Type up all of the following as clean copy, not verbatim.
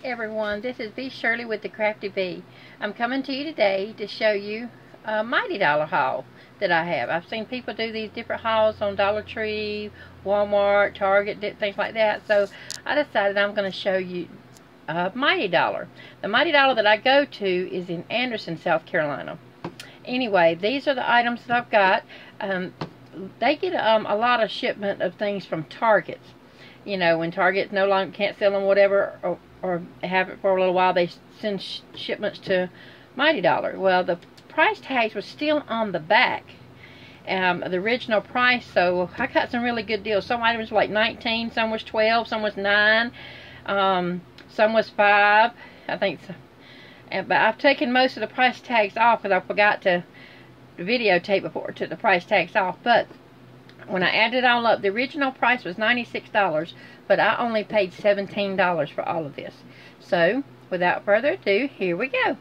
Everyone, this is Bee Shirley with the Crafty Bee. I'm coming to you today to show you a Mighty Dollar haul that I have. I've seen people do these different hauls on Dollar Tree, Walmart, Target, things like that. So I decided I'm going to show you Mighty Dollar. The Mighty Dollar that I go to is in Anderson, South Carolina. Anyway, these are the items that I've got. They get a lot of shipment of things from Target. You know, when Target no longer can't sell them, whatever, or have it for a little while, they send shipments to Mighty Dollar. Well, the price tags were still on the back, the original price, so I got some really good deals. Some items were like 19, some was 12, some was 9, some was 5, I think so. But I've taken most of the price tags off because I forgot to videotape before I took the price tags off. But when I added it all up, the original price was $96, but I only paid $17 for all of this. So, without further ado, here we go.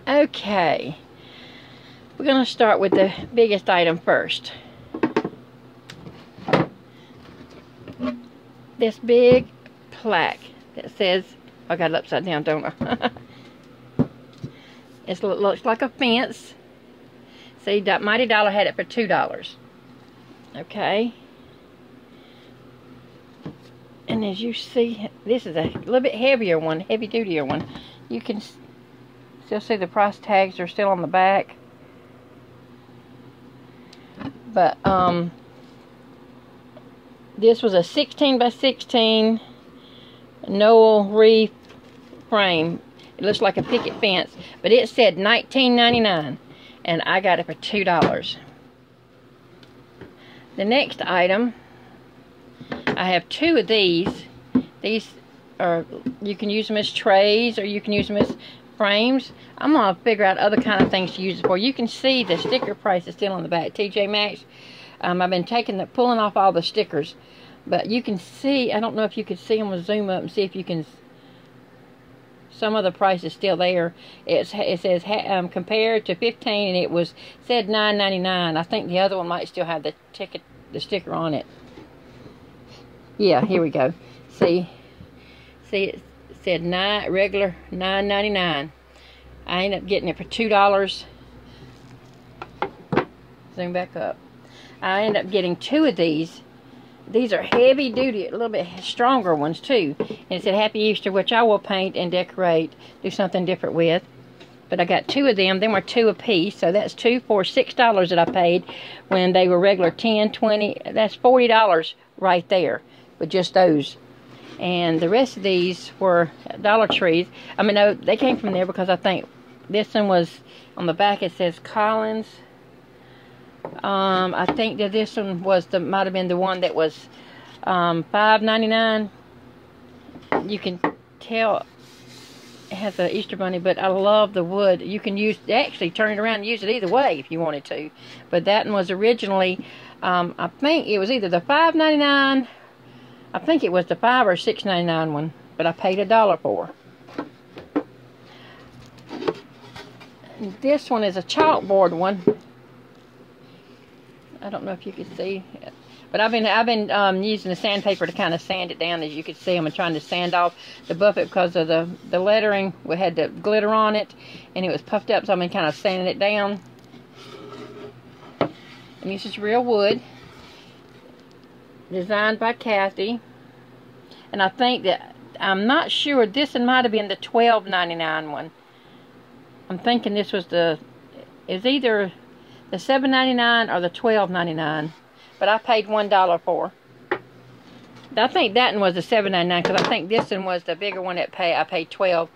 Okay, we're going to start with the biggest item first. This big plaque that says, I got it upside down, don't I? It looks like a fence. See, Mighty Dollar had it for $2. Okay. And as you see, this is a little bit heavier one, heavy-dutier one. You can still see the price tags are still on the back. But, this was a 16 by 16 Noel Reef frame. It looks like a picket fence, but it said $19.99, and I got it for $2. The next item, I have 2 of these. These are, you can use them as trays, or you can use them as frames. I'm going to figure out other kind of things to use it for. You can see the sticker price is still on the back. TJ Maxx. I've been pulling off all the stickers, but you can see, I don't know if you can see them. We'll zoom up and see if you can. Some of the price is still there. It says compared to 15, and it said $9.99. I think the other one might still have the sticker on it. Yeah, here we go. See, it said regular $9.99. I ended up getting it for $2. Zoom back up. I ended up getting 2 of these. These are heavy duty, a little bit stronger ones too. And it said Happy Easter, which I will paint and decorate, do something different with. But I got 2 of them. Them were 2 a piece, so that's 2 for $6 that I paid when they were regular 10, 20. That's $40 right there with just those. And the rest of these were Dollar Trees. I mean, no, they came from there because I think this one was on the back. It says Collins. I think that this one might have been the one that was $5.99. You can tell it has an Easter bunny, but I love the wood. You can actually turn it around and use it either way if you wanted to. But that one was originally, I think it was either the $5.99. I think it was the $5 or $6.99 one, but I paid $1 for. This one is a chalkboard one. I don't know if you can see, but I've been using the sandpaper to kind of sand it down. As you can see, I'm trying to sand off the buffet because of the lettering. We had the glitter on it, and it was puffed up, so I've been kind of sanding it down. And this is real wood, designed by Kathy. And I think that, I'm not sure, this one might have been the $12.99 one. I'm thinking this was is either the $7.99 or the $12.99, but I paid $1 for. I think that one was the $7.99 because I think this one was the bigger one that I paid $12.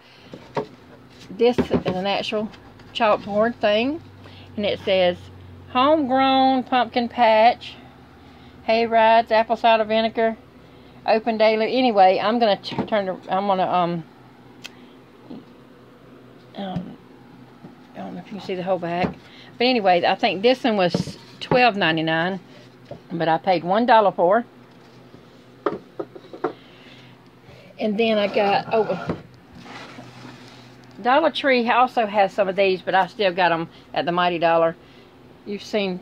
This is an actual chalkboard thing, and it says homegrown pumpkin patch, hay rides, apple cider vinegar, open daily. Anyway, I'm gonna I don't know if you can see the whole back. But anyway, I think this one was $12.99, but I paid $1 for. And then I got, Dollar Tree also has some of these, but I still got them at the Mighty Dollar. I've seen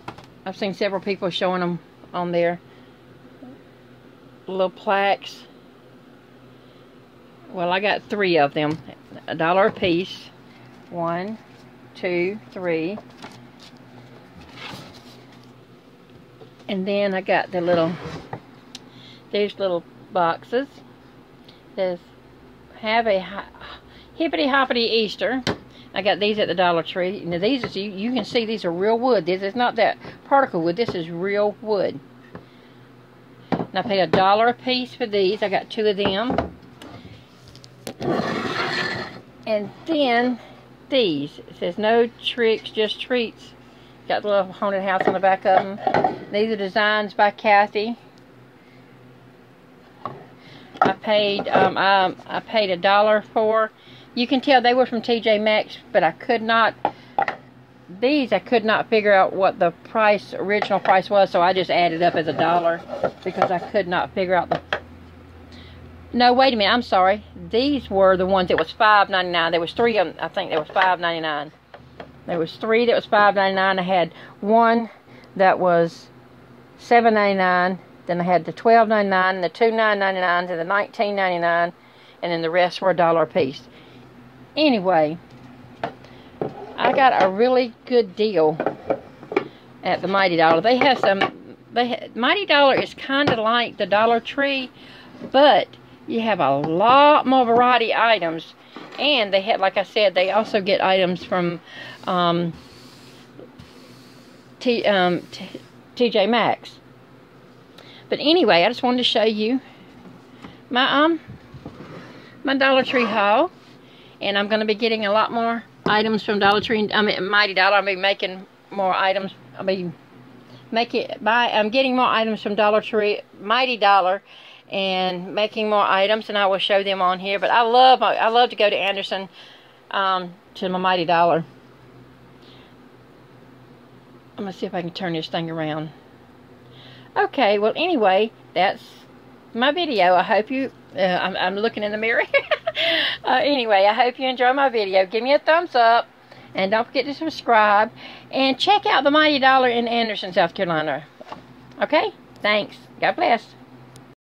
several people showing them on there. little plaques. Well, I got 3 of them, $1 a piece. 1, 2, 3. And then I got the these little boxes. There's have a hippity hoppity Easter. I got these at the Dollar Tree. Now these is, you can see these are real wood. This is not that particle wood. This is real wood. And I paid $1 a piece for these. I got 2 of them. And then these. It says no tricks, just treats. Got the little haunted house on the back of them. These are designs by Kathy. I paid $1 for. You can tell they were from TJ Maxx, but I could not figure out what the original price was, so I just added up as $1 because I could not figure out the. No, wait a minute. I'm sorry. These were the ones that was $5.99. There was 3 of them. I think there was $5.99. There was 3 that was $5.99. I had 1 that was $7.99. Then I had the $12.99, the two $9.99s, and the $19.99, and then the rest were $1 a piece. Anyway, I got a really good deal at the Mighty Dollar. They have some. Mighty Dollar is kind of like the Dollar Tree, but you have a lot more variety items, and they have, like I said, they also get items from TJ Maxx. But anyway, I just wanted to show you my Dollar Tree haul, and I'm going to be getting a lot more items from Dollar Tree. Mighty Dollar. I'll be making more items. I'm getting more items from Dollar Tree, Mighty Dollar, and making more items, and I will show them on here. But I love to go to Anderson, to my Mighty Dollar. I'm gonna see if I can turn this thing around. Okay, well anyway, that's my video. I hope you. I'm looking in the mirror. Anyway, I hope you enjoy my video. Give me a thumbs up, and don't forget to subscribe, and check out the Mighty Dollar in Anderson, South Carolina. Okay, thanks. God bless.